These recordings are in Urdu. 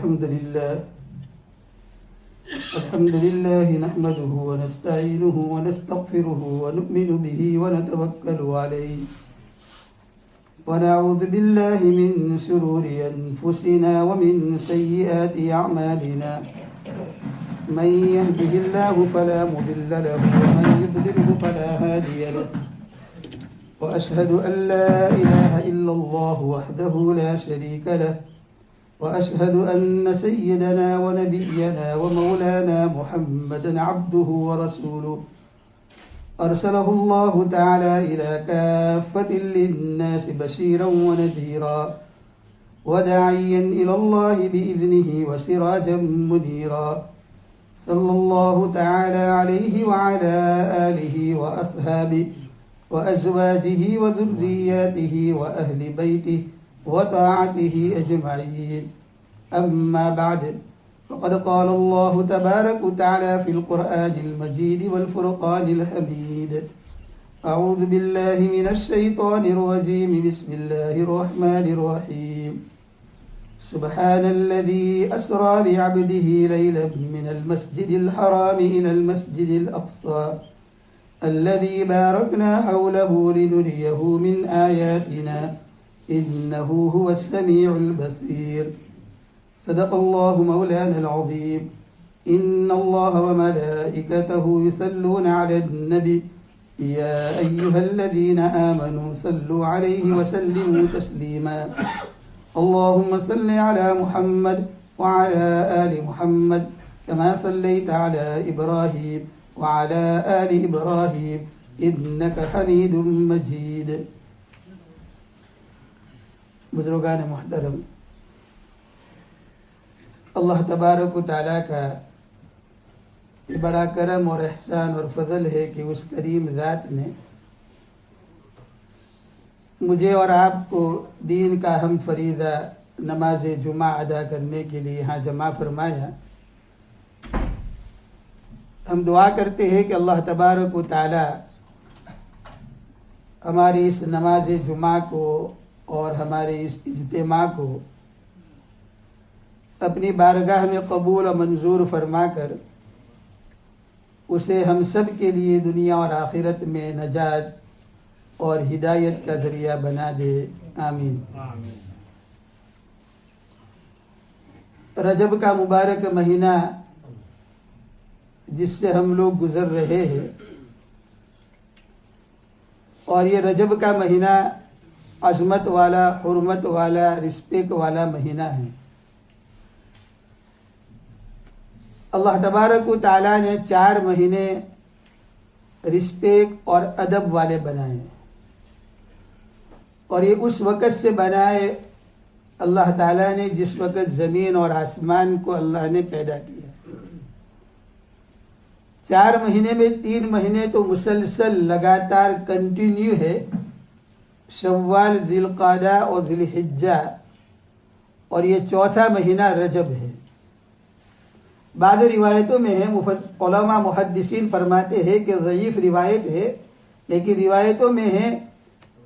الحمد لله نحمده ونستعينه ونستغفره ونؤمن به ونتوكل عليه ونعوذ بالله من شرور أنفسنا ومن سيئات أعمالنا من يهده الله فلا مضل له ومن يضلله فلا هادي له وأشهد أن لا إله إلا الله وحده لا شريك له وأشهد أن سيدنا ونبينا ومولانا محمدا عبده ورسوله أرسله الله تعالى إلى كافة للناس بشيرا ونذيرا وداعيا إلى الله بإذنه وسراجا منيرا صلى الله تعالى عليه وعلى آله وأصحابه وأزواجه وذرياته وأهل بيته وطاعته أجمعين أما بعد فقد قال الله تبارك وتعالى في القرآن المجيد والفرقان الحميد أعوذ بالله من الشيطان الرجيم بسم الله الرحمن الرحيم سبحان الذي أسرى بعبده ليلا من المسجد الحرام إلى المسجد الأقصى الذي باركنا حوله لنريه من آياتنا إنه هو السميع البصير صدق الله مولانا العظيم إن الله وملائكته يصلون على النبي يا أيها الذين آمنوا صلوا عليه وسلموا تسليما اللهم صل على محمد وعلى آل محمد كما صليت على إبراهيم وعلى آل إبراهيم إنك حميد مجيد. بزرگان محترم، اللہ تبارک و تعالیٰ کا یہ بڑا کرم اور احسان اور فضل ہے کہ اس کریم ذات نے مجھے اور آپ کو دین کا ہم فریضہ نماز جمعہ ادا کرنے کے لیے یہاں جمع فرمایا. ہم دعا کرتے ہیں کہ اللہ تبارک و تعالیٰ ہماری اس نماز جمعہ کو اور ہمارے اس اجتماع کو اپنی بارگاہ میں قبول و منظور فرما کر اسے ہم سب کے لیے دنیا اور آخرت میں نجات اور ہدایت کا ذریعہ بنا دے. آمین. رجب کا مبارک مہینہ جس سے ہم لوگ گزر رہے ہیں، اور یہ رجب کا مہینہ عظمت والا، حرمت والا، رسپیکٹ والا مہینہ ہے. اللہ تبارک و تعالیٰ نے 4 مہینے رسپیکٹ اور ادب والے بنائے، اور یہ اس وقت سے بنائے اللہ تعالیٰ نے جس وقت زمین اور آسمان کو اللہ نے پیدا کیا. 4 مہینے میں 3 مہینے تو مسلسل لگاتار کنٹینیو ہے، شوال، ذی القعدہ اور ذی الحجہ، اور یہ 4تھا مہینہ رجب ہے. بعض روایتوں میں ہے، علماء محدثین فرماتے ہیں کہ ضعیف روایت ہے، لیکن روایتوں میں ہے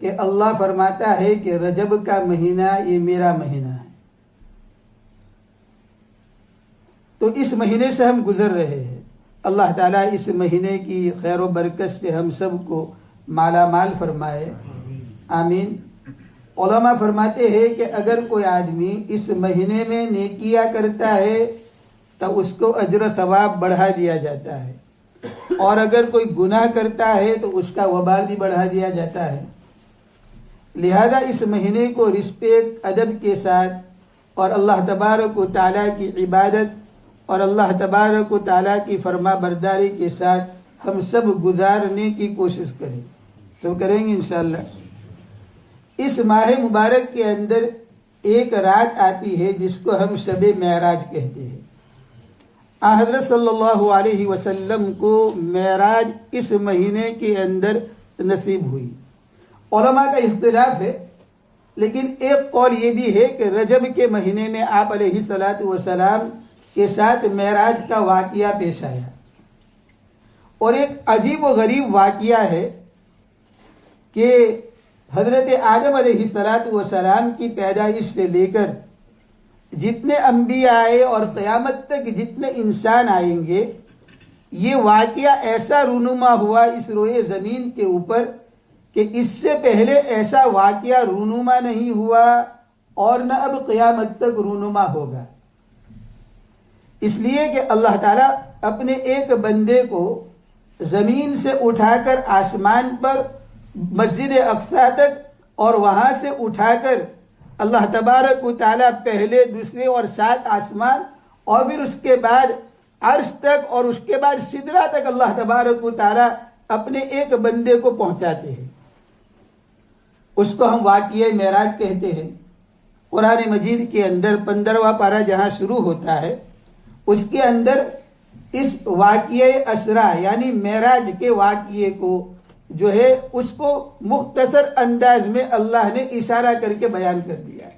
کہ اللہ فرماتا ہے کہ رجب کا مہینہ یہ میرا مہینہ ہے. تو اس مہینے سے ہم گزر رہے ہیں. اللہ تعالیٰ اس مہینے کی خیر و برکت سے ہم سب کو مالا مال فرمائے. آمین. علماء فرماتے ہیں کہ اگر کوئی آدمی اس مہینے میں نیکیاں کرتا ہے تو اس کو اجر و ثواب بڑھا دیا جاتا ہے، اور اگر کوئی گناہ کرتا ہے تو اس کا وبال بھی بڑھا دیا جاتا ہے. لہذا اس مہینے کو رسپیکٹ، ادب کے ساتھ اور اللہ تبارک و تعالیٰ کی عبادت اور اللہ تبارک و تعالیٰ کی فرما برداری کے ساتھ ہم سب گزارنے کی کوشش کریں. سب کریں گے انشاءاللہ. اس ماہ مبارک کے اندر ایک رات آتی ہے جس کو ہم شب معراج کہتے ہیں. حضرت صلی اللہ علیہ وسلم کو معراج اس مہینے کے اندر نصیب ہوئی. علماء کا اختلاف ہے، لیکن ایک قول یہ بھی ہے کہ رجب کے مہینے میں آپ علیہ الصلاۃ والسلام کے ساتھ معراج کا واقعہ پیش آیا. اور ایک عجیب و غریب واقعہ ہے کہ حضرت آدم علیہ السلام کی پیدائش سے لے کر جتنے انبیاء آئے اور قیامت تک جتنے انسان آئیں گے، یہ واقعہ ایسا رونما ہوا اس روئے زمین کے اوپر کہ اس سے پہلے ایسا واقعہ رونما نہیں ہوا اور نہ اب قیامت تک رونما ہوگا۔ اس لیے کہ اللہ تعالیٰ اپنے ایک بندے کو زمین سے اٹھا کر آسمان پر مسجد اقصی تک اور وہاں سے اٹھا کر اللہ تبارک و تعالیٰ پہلے دوسرے اور 7 آسمان اور پھر اس کے بعد عرش تک اور اس کے بعد سدرہ تک اللہ تبارک و تعالیٰ اپنے ایک بندے کو پہنچاتے ہیں۔ اس کو ہم واقعہ معراج کہتے ہیں۔ قرآن مجید کے اندر 15واں پارہ جہاں شروع ہوتا ہے اس کے اندر اس واقعہ اسرا یعنی معراج کے واقعے کو جو ہے اس کو مختصر انداز میں اللہ نے اشارہ کر کے بیان کر دیا ہے،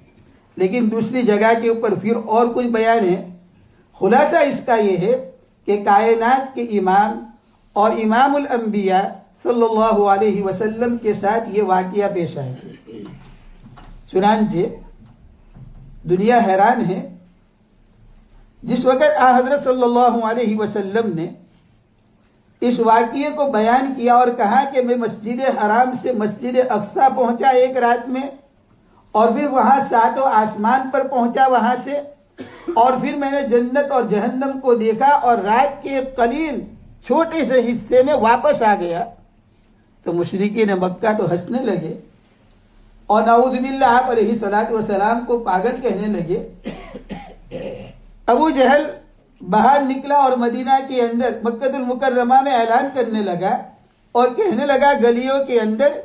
لیکن دوسری جگہ کے اوپر پھر اور کچھ بیان ہے۔ خلاصہ اس کا یہ ہے کہ کائنات کے امام اور امام الانبیاء صلی اللہ علیہ وسلم کے ساتھ یہ واقعہ پیش آیا۔ چنانچہ دنیا حیران ہے، جس وقت حضرت صلی اللہ علیہ وسلم نے اس واقعے کو بیان کیا اور کہا کہ میں مسجد حرام سے مسجد اقصی پہنچا ایک رات میں، اور پھر وہاں 7 آسمان پر پہنچا وہاں سے، اور پھر میں نے جنت اور جہنم کو دیکھا اور رات کے قلیل چھوٹے سے حصے میں واپس آ گیا، تو مشرکین مکہ تو ہنسنے لگے اور نعوذ باللہ آپ علیہ الصلوۃ والسلام کو پاگل کہنے لگے۔ ابو جہل باہر نکلا اور مدینہ کے اندر مکہ المکرمہ میں اعلان کرنے لگا اور کہنے لگا گلیوں کے اندر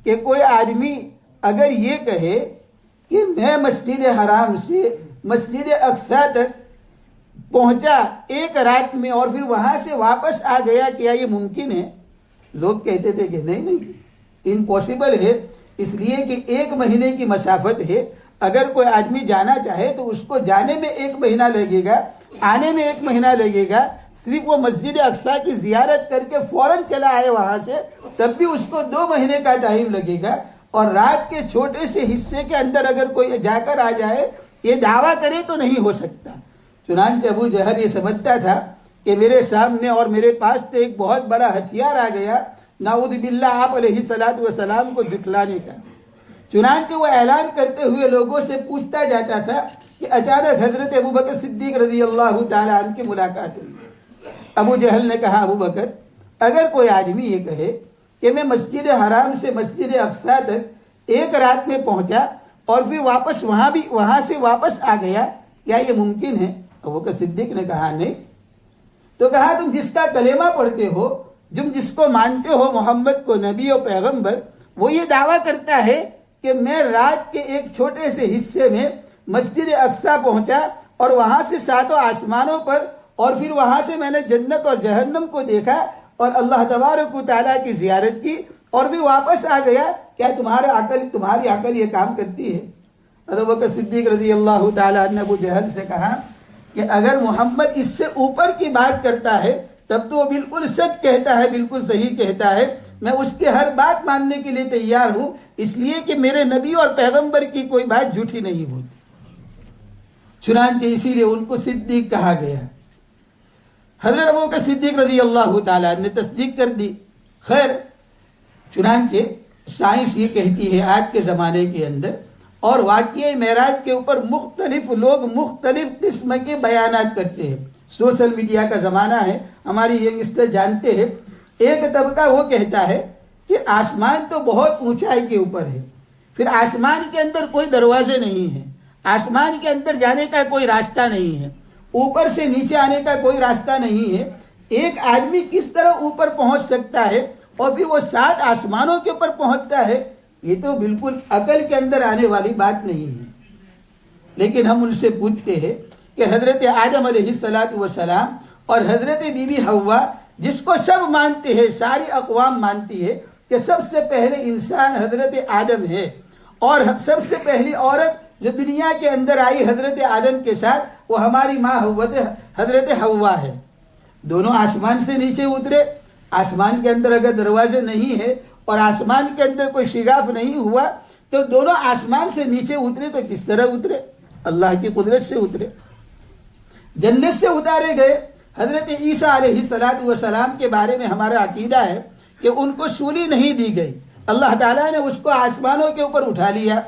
کہ کوئی آدمی اگر یہ کہے کہ میں مسجد حرام سے مسجد اقصی تک پہنچا ایک رات میں اور پھر وہاں سے واپس آ گیا، کیا یہ ممکن ہے؟ لوگ کہتے تھے کہ نہیں امپاسبل ہے، اس لیے کہ 1 مہینے کی مسافت ہے، اگر کوئی آدمی جانا چاہے تو اس کو جانے میں 1 مہینہ لگے گا، آنے میں 1 مہینہ لگے گا، صرف وہ مسجد اقصی کی زیارت کر کے فوراً چلا آئے وہاں سے تب بھی اس کو 2 مہینے کا ٹائم لگے گا، اور رات کے چھوٹے سے حصے کے اندر اگر کوئی جا کر آ جائے یہ دعویٰ کرے تو نہیں ہو سکتا۔ چنانچہ ابو جہل یہ سمجھتا تھا کہ میرے سامنے اور میرے پاس تو ایک بہت بڑا ہتھیار آ گیا نعوذ باللہ آپ علیہ الصلوۃ والسلام کو جھٹلانے کا۔ چنانچہ وہ اعلان کرتے ہوئے لوگوں سے پوچھتا جاتا تھا کہ اچانک حضرت ابوبکر صدیق رضی اللہ تعالیٰ عنہ کی ملاقات ہوئی۔ ابو جہل نے کہا ابو بکر اگر کوئی آدمی یہ کہے کہ میں مسجد حرام سے مسجد اقصی تک ایک رات میں پہنچا اور پھر واپس وہاں سے واپس آ گیا، کیا یہ ممکن ہے؟ ابو بکر صدیق نے کہا نہیں۔ تو کہا تم جس کا کلمہ پڑھتے ہو، تم جس کو مانتے ہو محمد کو نبی و پیغمبر، وہ یہ دعویٰ کرتا ہے کہ میں رات کے ایک چھوٹے سے حصے میں مسجد اقصی پہنچا اور وہاں سے 7 آسمانوں پر اور پھر وہاں سے میں نے جنت اور جہنم کو دیکھا اور اللہ تبارک و تعالیٰ کی زیارت کی اور بھی واپس آ گیا، کیا تمہاری عقل یہ کام کرتی ہے؟ ابو بکر صدیق رضی اللہ تعالیٰ عنہ نے ابو جہل سے کہا کہ اگر محمد اس سے اوپر کی بات کرتا ہے تب تو وہ بالکل سچ کہتا ہے، بالکل صحیح کہتا ہے، میں اس کے ہر بات ماننے کے لیے تیار ہوں، اس لیے کہ میرے نبی اور پیغمبر کی کوئی بات جھوٹی نہیں ہوتی۔ چنانچہ اسی لیے ان کو صدیق کہا گیا۔ حضرت ابو بکر صدیق رضی اللہ تعالیٰ نے تصدیق کر دی۔ خیر، چنانچہ سائنس یہ کہتی ہے آج کے زمانے کے اندر، اور واقعی معراج کے اوپر مختلف لوگ مختلف قسم کے بیانات کرتے ہیں۔ سوشل میڈیا کا زمانہ ہے، ہماری ینگسٹر جانتے ہیں، ایک طبقہ وہ کہتا ہے کہ آسمان تو بہت اونچائی کے اوپر ہے، پھر آسمان کے اندر کوئی دروازے نہیں ہیں، آسمان کے اندر جانے کا کوئی راستہ نہیں ہے، اوپر سے نیچے آنے کا کوئی راستہ نہیں ہے، ایک آدمی کس طرح اوپر پہنچ سکتا ہے اور پھر وہ 7 آسمانوں کے اوپر پہنچتا ہے؟ یہ تو بالکل عقل کے اندر آنے والی بات نہیں ہے۔ لیکن ہم ان سے پوچھتے ہیں کہ حضرت آدم علیہ الصلوۃ والسلام اور حضرت بی بی حوا، جس کو سب مانتے ہیں، ساری اقوام مانتی ہے کہ سب سے پہلے انسان حضرت آدم ہے، اور سب سے پہلی عورت جو دنیا کے اندر آئی حضرت آدم کے ساتھ وہ ہماری ماں حضرت حوا ہے، دونوں آسمان سے نیچے اترے۔ آسمان کے اندر اگر دروازے نہیں ہے اور آسمان کے اندر کوئی شگاف نہیں ہوا تو دونوں آسمان سے نیچے اترے تو کس طرح اترے؟ اللہ کی قدرت سے اترے، جنت سے اتارے گئے۔ حضرت عیسیٰ علیہ السلام کے بارے میں ہمارا عقیدہ ہے کہ ان کو سولی نہیں دی گئی، اللہ تعالیٰ نے اس کو آسمانوں کے اوپر اٹھا لیا۔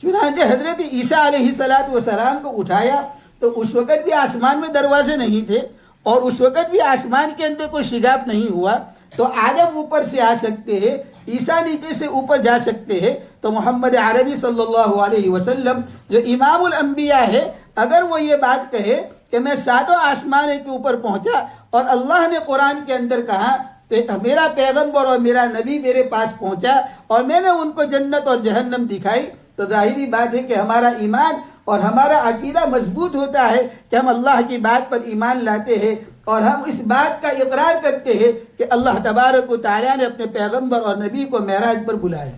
چنانچہ حضرت عیسیٰ علیہ السلام کو اٹھایا تو اس وقت بھی آسمان میں دروازے نہیں تھے، اور اس وقت بھی آسمان کے اندر کوئی شگاف نہیں ہوا، تو آدم اوپر سے آ سکتے ہیں، عیسیٰ نیچے سے اوپر جا سکتے ہیں، تو محمد عربی صلی اللہ علیہ وسلم جو امام الانبیاء ہے، اگر وہ یہ بات کہے کہ میں 7 آسمان کے اوپر پہنچا اور اللہ نے قرآن کے اندر کہا کہ میرا پیغمبر اور میرا نبی میرے پاس پہنچا اور میں نے ان کو جنت اور جہنم دکھائی، تو ظاہری بات ہے کہ ہمارا ایمان اور ہمارا عقیدہ مضبوط ہوتا ہے کہ ہم اللہ کی بات پر ایمان لاتے ہیں، اور ہم اس بات کا اقرار کرتے ہیں کہ اللہ تبارک و تعالیٰ نے اپنے پیغمبر اور نبی کو معراج پر بلایا۔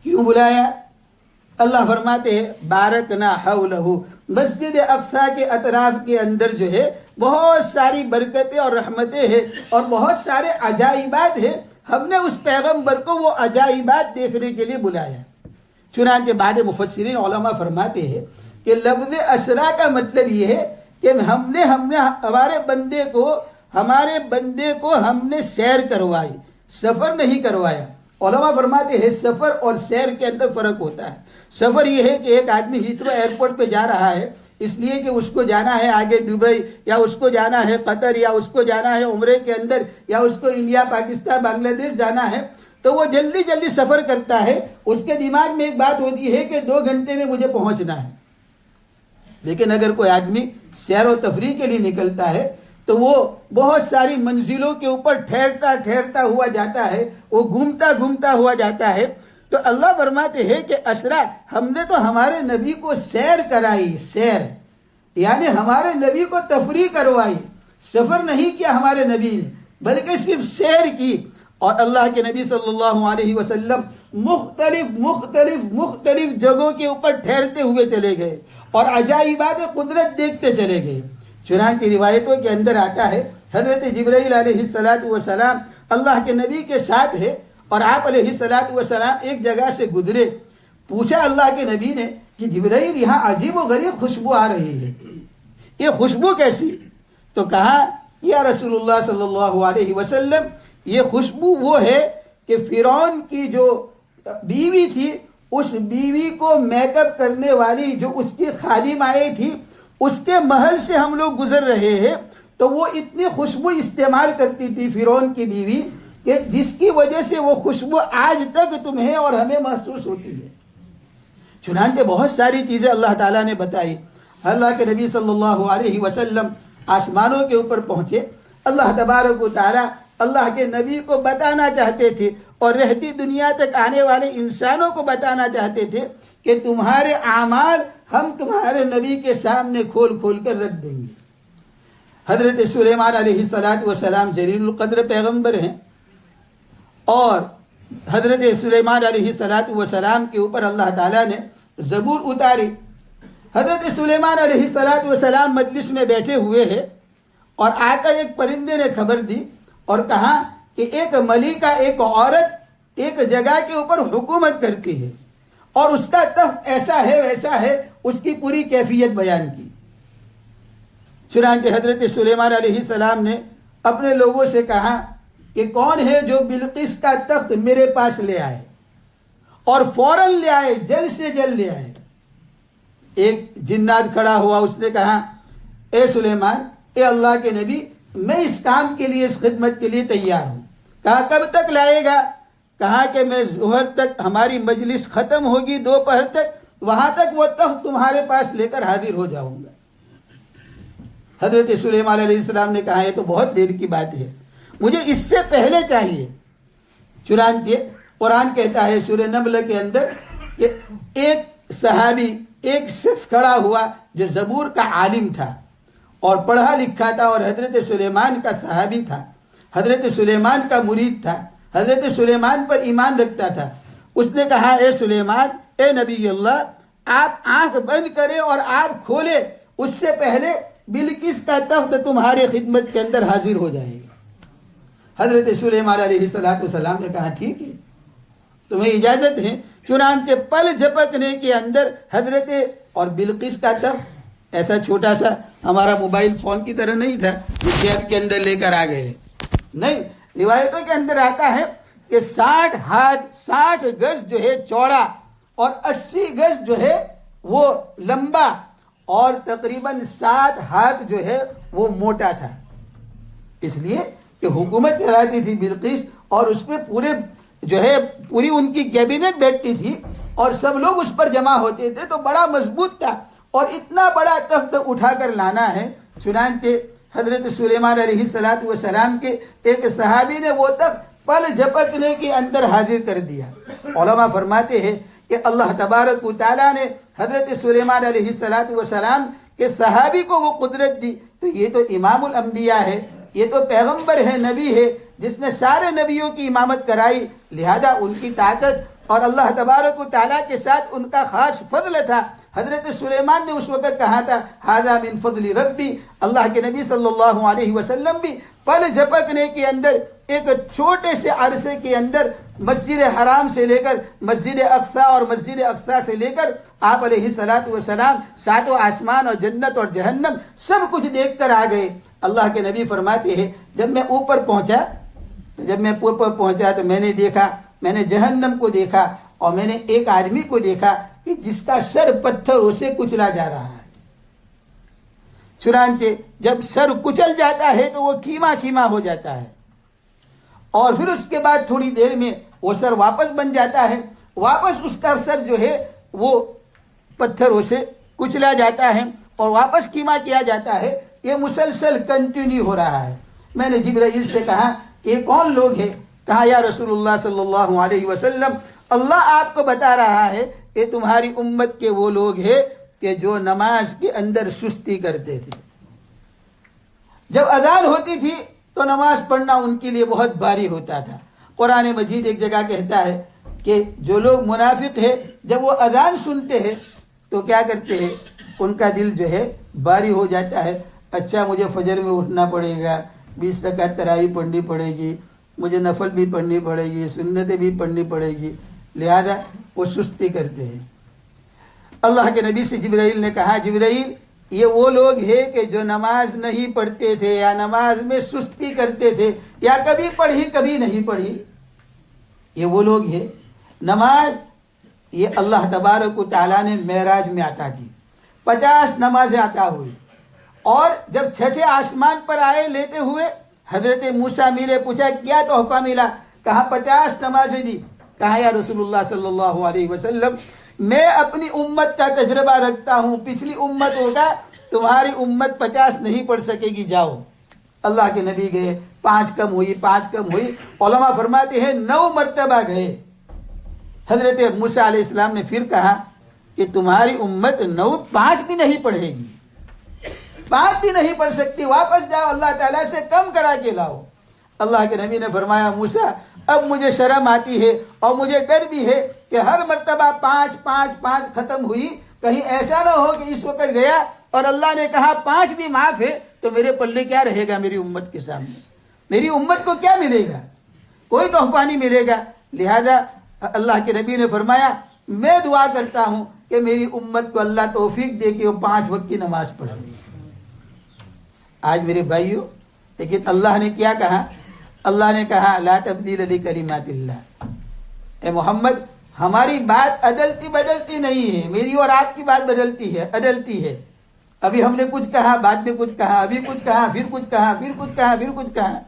کیوں بلایا؟ اللہ فرماتے ہیں بارکنا حولہ، مسجد اقصیٰ کے اطراف کے اندر جو ہے بہت ساری برکتیں اور رحمتیں ہیں اور بہت سارے عجائبات ہیں، ہم نے اس پیغمبر کو وہ عجائبات دیکھنے کے لیے بلایا۔ چنانچہ بعد مفسرین علماء فرماتے ہیں کہ لفظ اسرا کا مطلب یہ ہے کہ ہم نے ہمارے بندے کو ہم نے سیر کروائی، سفر نہیں کروایا۔ علماء فرماتے ہیں سفر اور سیر کے اندر فرق ہوتا ہے۔ سفر یہ ہے کہ ایک آدمی ہیتھرو ایئرپورٹ پہ جا رہا ہے اس لیے کہ اس کو جانا ہے آگے دبئی، یا اس کو جانا ہے قطر، یا اس کو جانا ہے عمرے کے اندر، یا اس کو انڈیا، پاکستان، بنگلہ دیش جانا ہے، تو وہ جلدی جلدی سفر کرتا ہے۔ اس کے دماغ میں ایک بات ہوتی ہے کہ 2 گھنٹے میں مجھے پہنچنا ہے۔ لیکن اگر کوئی آدمی سیر و تفریح کے لیے نکلتا ہے تو وہ بہت ساری منزلوں کے اوپر ٹھہرتا ہوا جاتا ہے، وہ گھومتا ہوا جاتا ہے۔ تو اللہ فرماتے ہیں کہ اسرا، ہم نے تو ہمارے نبی کو سیر کرائی، سیر یعنی ہمارے نبی کو تفریح کروائی، سفر نہیں کیا ہمارے نبی نے بلکہ صرف سیر کی۔ اور اللہ کے نبی صلی اللہ علیہ وسلم مختلف جگہوں کے اوپر ٹھہرتے ہوئے چلے گئے اور عجائبات قدرت دیکھتے چلے گئے۔ چنانچہ روایتوں کے اندر آتا ہے حضرت جبرائیل علیہ السلام اللہ کے نبی کے ساتھ ہے، اور آپ علیہ السلام ایک جگہ سے گزرے۔ پوچھا اللہ کے نبی نے کہ جبرائیل یہاں عجیب و غریب خوشبو آ رہی ہے، یہ خوشبو کیسی؟ تو کہا یا رسول اللہ صلی اللہ علیہ وسلم، یہ خوشبو وہ ہے کہ فرعون کی جو بیوی تھی، اس بیوی کو میک اپ کرنے والی جو اس کی خادم آئی تھی، اس کے محل سے ہم لوگ گزر رہے ہیں، تو وہ اتنی خوشبو استعمال کرتی تھی فرعون کی بیوی کہ جس کی وجہ سے وہ خوشبو آج تک تمہیں اور ہمیں محسوس ہوتی ہے۔ چنانچہ بہت ساری چیزیں اللہ تعالیٰ نے بتائی۔ اللہ کے نبی صلی اللہ علیہ وسلم آسمانوں کے اوپر پہنچے، اللہ تبارک و تعالیٰ اللہ کے نبی کو بتانا چاہتے تھے اور رہتی دنیا تک آنے والے انسانوں کو بتانا چاہتے تھے کہ تمہارے اعمال ہم تمہارے نبی کے سامنے کھول کر رکھ دیں گے۔ حضرت سلیمان علیہ السلام جلیل القدر پیغمبر ہیں، اور حضرت سلیمان علیہ السلام کے اوپر اللہ تعالیٰ نے زبور اتاری۔ حضرت سلیمان علیہ السلام مجلس میں بیٹھے ہوئے ہیں، اور آ کر ایک پرندے نے خبر دی اور کہا کہ ایک ملکہ، ایک عورت ایک جگہ کے اوپر حکومت کرتی ہے، اور اس کا تخت ایسا ہے ویسا ہے، اس کی پوری کیفیت بیان کی۔ چنانچہ حضرت سلیمان علیہ السلام نے اپنے لوگوں سے کہا کہ کون ہے جو بلقیس کا تخت میرے پاس لے آئے، اور فوراً لے آئے، جلد سے جلد لے آئے۔ ایک جنات کھڑا ہوا، اس نے کہا اے سلیمان، اے اللہ کے نبی، میں اس کام کے لیے، اس خدمت کے لیے تیار ہوں۔ کہا کب تک لائے گا؟ کہا کہ میں ظہر تک، ہماری مجلس ختم ہوگی دوپہر تک، وہاں تک وہ تخت تمہارے پاس لے کر حاضر ہو جاؤں گا۔ حضرت سلیمان علیہ السلام نے کہا یہ تو بہت دیر کی بات ہے، مجھے اس سے پہلے چاہیے۔ چنانچہ قرآن کہتا ہے سورہ نمل کے اندر کہ ایک صحابی، ایک شخص کھڑا ہوا جو زبور کا عالم تھا اور پڑھا لکھا تھا، اور حضرت سلیمان کا صحابی تھا، حضرت سلیمان کا مرید تھا، حضرت سلیمان پر ایمان رکھتا تھا۔ اس نے کہا اے سلیمان، اے نبی اللہ، آپ آنکھ بند کریں اور آپ کھولیں، اس سے پہلے بلقیس کا تخت تمہاری خدمت کے اندر حاضر ہو جائے گا۔ حضرت سلیمان علیہ السلام نے کہا ٹھیک ہے، تمہیں اجازت ہے۔ چنانچہ پل جھپکنے کے اندر حضرت اور بلقیس کا تخت ایسا چھوٹا سا ہمارا موبائل فون کی طرح نہیں تھا جو جیب کے اندر لے کر آ گئے، نہیں، روایتوں کے اندر آتا ہے کہ 60 ہاتھ 60 گز جو ہے چوڑا اور 80 گز جو ہے وہ لمبا اور تقریباً 7 ہاتھ جو ہے وہ موٹا تھا، اس لیے کہ حکومت چلاتی تھی بلقیس اور اس پہ پوری ان کی کیبنٹ بیٹھتی تھی اور سب لوگ اس پر جمع ہوتے تھے، تو بڑا مضبوط تھا اور اتنا بڑا تخت اٹھا کر لانا ہے۔ چنانچہ حضرت سلیمان علیہ السلام کے ایک صحابی نے وہ تخت پل جھپکنے کے اندر حاضر کر دیا۔ علماء فرماتے ہیں کہ اللہ تبارک و تعالیٰ نے حضرت سلیمان علیہ السلام کے صحابی کو وہ قدرت دی، تو یہ تو امام الانبیاء ہے، یہ تو پیغمبر ہے، نبی ہے، جس نے سارے نبیوں کی امامت کرائی، لہذا ان کی طاقت اور اللہ تبارک و تعالیٰ کے ساتھ ان کا خاص فضل تھا۔ حضرت سلیمان نے اس وقت کہا تھا ھذا من فضل ربی، اللہ کے نبی صلی اللہ علیہ وسلم بھی پل جھپکنے کے اندر ایک چھوٹے سے عرصے کے اندر مسجد حرام سے لے کر مسجد اقصی اور مسجد اقصی سے لے کر آپ علیہ السلام ساتوں آسمان اور جنت اور جہنم سب کچھ دیکھ کر آ گئے۔ اللہ کے نبی فرماتے ہیں جب میں اوپر پہنچا تو میں نے دیکھا، میں نے جہنم کو دیکھا اور میں نے ایک آدمی کو دیکھا کہ جس کا سر پتھروں سے کچلا جا رہا ہے۔ چنانچہ جب سر کچل جاتا ہے تو وہ کیما کیما ہو جاتا ہے اور پھر اس کے بعد تھوڑی دیر میں وہ سر واپس بن جاتا ہے، واپس اس کا سر جو ہے وہ پتھروں سے کچلا جاتا ہے اور واپس کیما کیا جاتا ہے۔ یہ مسلسل کنٹینیو ہو رہا ہے۔ میں نے جبرائیل سے کہا کہ یہ کون لوگ ہیں؟ کہا یا رسول اللہ صلی اللہ علیہ وسلم، اللہ آپ کو بتا رہا ہے کہ تمہاری امت کے وہ لوگ ہیں کہ جو نماز کے اندر سستی کرتے تھے۔ جب اذان ہوتی تھی تو نماز پڑھنا ان کے لیے بہت بھاری ہوتا تھا۔ قرآن مجید ایک جگہ کہتا ہے کہ جو لوگ منافق ہیں جب وہ اذان سنتے ہیں تو کیا کرتے ہیں؟ ان کا دل جو ہے بھاری ہو جاتا ہے، اچھا مجھے فجر میں اٹھنا پڑے گا، 20 رکعت تراویح پڑھنی پڑے گی، مجھے نفل بھی پڑھنی پڑے گی، سنتیں بھی پڑھنی پڑے گی، لہذا وہ سستی کرتے ہیں۔ اللہ کے نبی سے جبرائیل نے کہا جبرائیل یہ وہ لوگ ہیں کہ جو نماز نہیں پڑھتے تھے یا نماز میں سستی کرتے تھے یا کبھی پڑھی کبھی نہیں پڑھی، یہ وہ لوگ ہیں۔ نماز یہ اللہ تبارک و تعالیٰ نے معراج میں عطا کی، 50 نمازیں عطا ہوئی اور جب چھٹے آسمان پر آئے لیتے ہوئے حضرت موسیٰ ملے، پوچھا کیا تحفہ ملا؟ کہا 50 نمازیں دی۔ کہا یا رسول اللہ صلی اللہ علیہ وسلم میں اپنی امت کا تجربہ رکھتا ہوں، پچھلی امت ہوگا، تمہاری امت 50 نہیں پڑھ سکے گی، جاؤ۔ اللہ کے نبی گئے، 5 کم ہوئی، 5 کم ہوئی، علماء فرماتے ہیں 9 مرتبہ گئے۔ حضرت موسیٰ علیہ السلام نے پھر کہا کہ تمہاری امت 5 بھی نہیں پڑھے گی، 5 بھی نہیں پڑھ سکتی، واپس جاؤ، اللہ تعالیٰ سے کم کرا کے لاؤ۔ اللہ کے نبی نے فرمایا موسیٰ اب مجھے شرم آتی ہے اور مجھے ڈر بھی ہے کہ ہر مرتبہ 5 ختم ہوئی، کہیں ایسا نہ ہو کہ اس وقت گیا اور اللہ نے کہا 5 بھی معاف ہے تو میرے پلے کیا رہے گا میری امت کے سامنے؟ میری امت کو کیا ملے گا؟ کوئی تحفہ نہیں ملے گا۔ لہذا اللہ کے نبی نے فرمایا میں دعا کرتا ہوں کہ میری امت کو اللہ توفیق دے کہ وہ 5 وقت کی نماز پڑھے۔ آج میرے بھائیوں، لیکن اللہ نے کیا کہا؟ اللہ نے کہا لا تبدیل لکلمات اللہ، اے محمد ہماری بات عدلتی بدلتی نہیں ہے، میری اور آپ کی بات بدلتی ہے، عدلتی ہے۔ ابھی ہم نے کچھ کہا، بعد میں کچھ کہا، ابھی کچھ کہا، پھر کچھ کہا، پھر کچھ کہا، پھر کچھ کہا،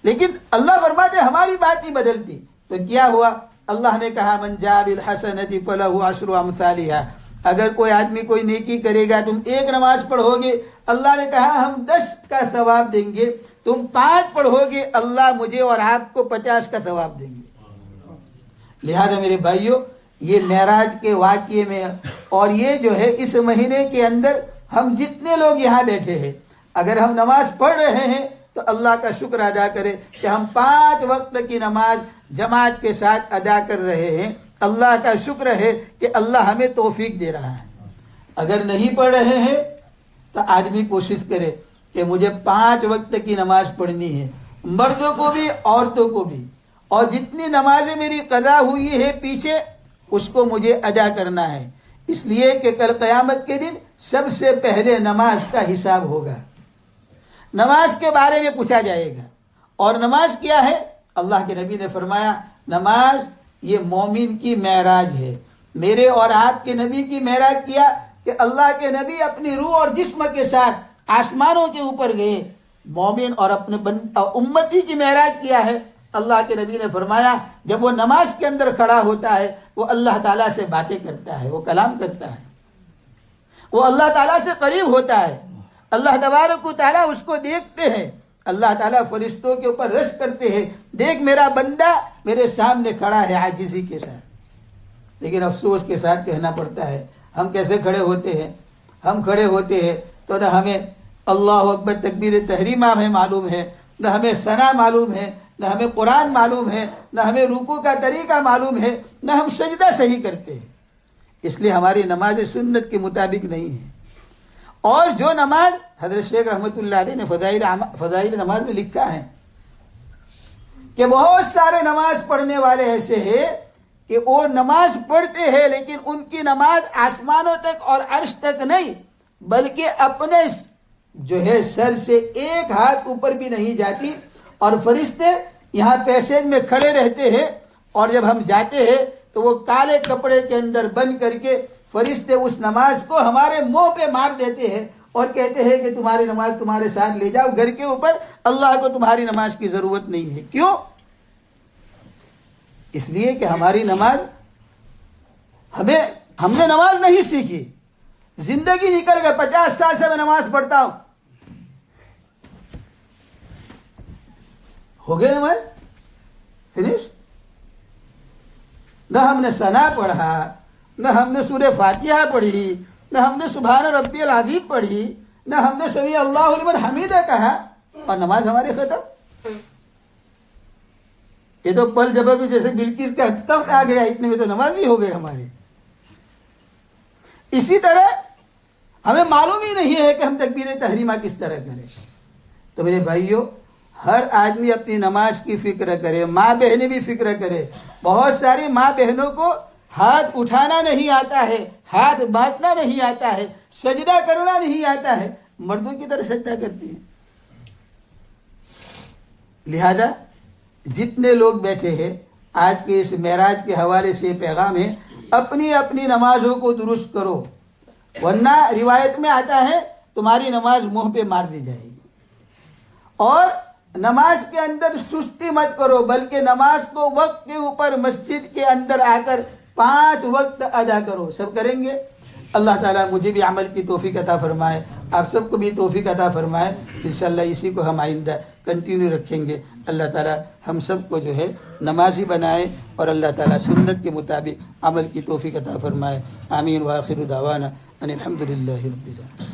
لیکن اللہ فرماتے ہماری بات نہیں بدلتی۔ تو کیا ہوا؟ اللہ نے کہا من جاء بالحسنۃ فلہ عشر امثالھا، اگر کوئی آدمی کوئی نیکی کرے گا، تم 1 نماز پڑھو گے، اللہ نے کہا ہم 10 کا ثواب دیں گے، تم 5 پڑھو گے، اللہ مجھے اور آپ کو 50 کا ثواب دیں گے۔ لہذا میرے بھائیوں یہ معراج کے واقعے میں اور یہ جو ہے اس مہینے کے اندر ہم جتنے لوگ یہاں بیٹھے ہیں اگر ہم نماز پڑھ رہے ہیں تو اللہ کا شکر ادا کریں کہ ہم 5 وقت کی نماز جماعت کے ساتھ ادا کر رہے ہیں۔ اللہ کا شکر ہے کہ اللہ ہمیں توفیق دے رہا ہے۔ اگر نہیں پڑھ رہے ہیں تو آدمی کوشش کرے کہ مجھے 5 وقت کی نماز پڑھنی ہے، مردوں کو بھی عورتوں کو بھی، اور جتنی نمازیں میری قضا ہوئی ہے پیچھے اس کو مجھے ادا کرنا ہے، اس لیے کہ کل قیامت کے دن سب سے پہلے نماز کا حساب ہوگا، نماز کے بارے میں پوچھا جائے گا۔ اور نماز کیا ہے؟ اللہ کے نبی نے فرمایا نماز یہ مومن کی معراج ہے۔ میرے اور آپ کے نبی کی معراج کیا کہ اللہ کے نبی اپنی روح اور جسم کے ساتھ آسمانوں کے اوپر گئے۔ مومن اور اپنے امتی کی معراج کیا ہے؟ اللہ کے نبی نے فرمایا جب وہ نماز کے اندر کھڑا ہوتا ہے وہ اللہ تعالیٰ سے باتیں کرتا ہے، وہ کلام کرتا ہے، وہ اللہ تعالیٰ سے قریب ہوتا ہے۔ اللہ تبارک و تعالیٰ اس کو دیکھتے ہیں، اللہ تعالیٰ فرشتوں کے اوپر رش کرتے ہیں، دیکھ میرا بندہ میرے سامنے کھڑا ہے عاجزی کے ساتھ۔ لیکن افسوس کے ساتھ کہنا پڑتا ہے ہم کیسے کھڑے ہوتے ہیں؟ ہم کھڑے ہوتے ہیں تو نہ ہمیں اللہ اکبر تکبیر تحریمہ ہمیں معلوم ہے، نہ ہمیں ثنا معلوم ہے، نہ ہمیں قرآن معلوم ہے، نہ ہمیں رکوع کا طریقہ معلوم ہے، نہ ہم سجدہ صحیح کرتے ہیں۔ اس لیے ہماری نماز سنت کے مطابق نہیں ہے۔ اور جو نماز حضرت شیخ رحمۃ اللہ علیہ نے فضائل نماز میں لکھا ہے کہ بہت سارے نماز پڑھنے والے ایسے ہیں کہ وہ نماز پڑھتے ہیں لیکن ان کی نماز آسمانوں تک اور عرش تک نہیں بلکہ اپنے جو ہے سر سے ایک ہاتھ اوپر بھی نہیں جاتی، اور فرشتے یہاں پیسیج میں کھڑے رہتے ہیں، اور جب ہم جاتے ہیں تو وہ کالے کپڑے کے اندر بند کر کے فرشتے اس نماز کو ہمارے منہ پہ مار دیتے ہیں اور کہتے ہیں کہ تمہاری نماز تمہارے ساتھ لے جاؤ گھر کے اوپر، اللہ کو تمہاری نماز کی ضرورت نہیں ہے۔ کیوں؟ اس لیے کہ ہماری نماز ہم نے نماز نہیں سیکھی، زندگی نکل گئے 50 سال سے میں نماز پڑھتا ہوں، ہو گئے نماز فنش، نہ ہم نے ثنا پڑھا، نہ ہم نے سورہ فاتحہ پڑھی، نہ ہم نے سبحان ربی العظیم پڑھی، نہ ہم نے سمیع اللہ لمن حمیدہ کہا، اور نماز ہماری ختم۔ یہ تو پل جب بھی جیسے بلکیس کا تخت آ گیا اتنے میں تو نماز بھی ہو گئی ہماری۔ اسی طرح ہمیں معلوم ہی نہیں ہے کہ ہم تکبیر تحریمہ کس طرح کریں۔ تو میرے بھائیوں، ہر آدمی اپنی نماز کی فکر کرے، ماں بہنیں بھی فکر کرے۔ بہت ساری ماں بہنوں کو ہاتھ اٹھانا نہیں آتا ہے، ہاتھ باندھنا نہیں آتا ہے، سجدہ کرنا نہیں آتا ہے، مردوں کی طرح سجدہ کرتی ہیں۔ لہذا جتنے لوگ بیٹھے ہیں آج کے اس معراج کے حوالے سے پیغام ہے اپنی اپنی نمازوں کو درست کرو، ورنہ روایت میں آتا ہے تمہاری نماز منہ پہ مار دی جائے گی۔ اور نماز کے اندر سستی مت کرو، بلکہ نماز کو وقت کے اوپر مسجد کے اندر آ کر 5 وقت ادا کرو۔ سب کریں گے؟ اللہ تعالیٰ مجھے بھی عمل کی توفیق عطا فرمائے، آپ سب کو بھی توفیق عطا فرمائے۔ انشاءاللہ اسی کو ہم آئندہ کنٹینیو رکھیں گے۔ اللہ تعالیٰ ہم سب کو جو ہے نمازی بنائے اور اللہ تعالیٰ سنت کے مطابق عمل کی توفیق عطا فرمائے۔ آمین۔ وآخر دعوانا ان الحمد للہ رب العالمین۔